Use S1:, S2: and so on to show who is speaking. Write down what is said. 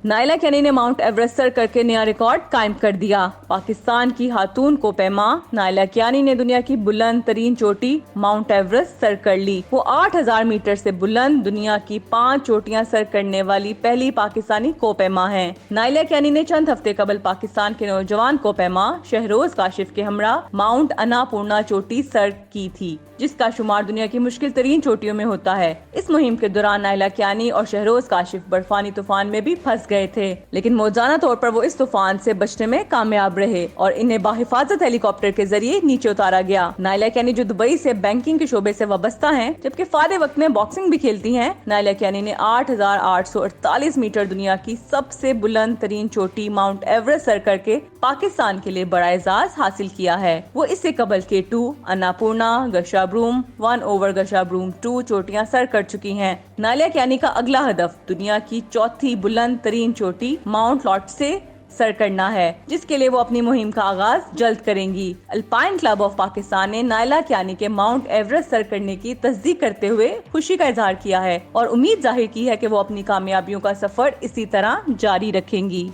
S1: نائلہ Kenny نے Mount Everest سر کر کے نیا ریکارڈ قائم کر دیا۔ پاکستان کی خاتون کو پیما نائلہ کیانی نے دنیا کی بلند ترین چوٹی ماؤنٹ ایورسٹ سر کر لی۔ وہ 8,000 میٹر سے بلند دنیا کی 5 چوٹیاں سر کرنے والی پہلی پاکستانی کو پیما ہیں۔ نائلہ کیانی نے چند ہفتے قبل پاکستان کے نوجوان کو پیما شہروز کاشف کے ہمراہ ماؤنٹ اناپورنا چوٹی سر کی تھی، جس کا شمار دنیا کی مشکل ترین چوٹیوں میں ہوتا ہے۔ اس مہم کے دوران نائلہ کیانی اور شہروز کاشف برفانی طوفان میں بھی پھنس گئے تھے، لیکن موزانہ طور پر وہ اس طوفان سے بچنے میں کامیاب رہے اور انہیں باحفاظت ہیلی کاپٹر کے ذریعے نیچے اتارا گیا۔ نائلہ کیانی جو دبئی سے بینکنگ کے شعبے سے وابستہ ہیں، جبکہ فارغ وقت میں باکسنگ بھی کھیلتی ہیں، نائلہ کیانی نے 8,848 میٹر دنیا کی سب سے بلند ترین چوٹی ماؤنٹ ایورسٹ سر کر کے پاکستان کے لیے بڑا اعزاز حاصل کیا ہے۔ وہ اس سے قبل K2، اناپورنا، گشابروم 1 اوور گشابروم 2 چوٹیاں سر کر چکی ہیں۔ نائلہ کیانی کا اگلا ہدف دنیا کی چوتھی بلند ترین چوٹی ماؤنٹ لوٹسے سر کرنا ہے، جس کے لیے وہ اپنی مہم کا آغاز جلد کریں گی۔ الپائن کلب آف پاکستان نے نائلہ کیانی کے ماؤنٹ ایورسٹ سر کرنے کی تصدیق کرتے ہوئے خوشی کا اظہار کیا ہے اور امید ظاہر کی ہے کہ وہ اپنی کامیابیوں کا سفر اسی طرح جاری رکھیں گی۔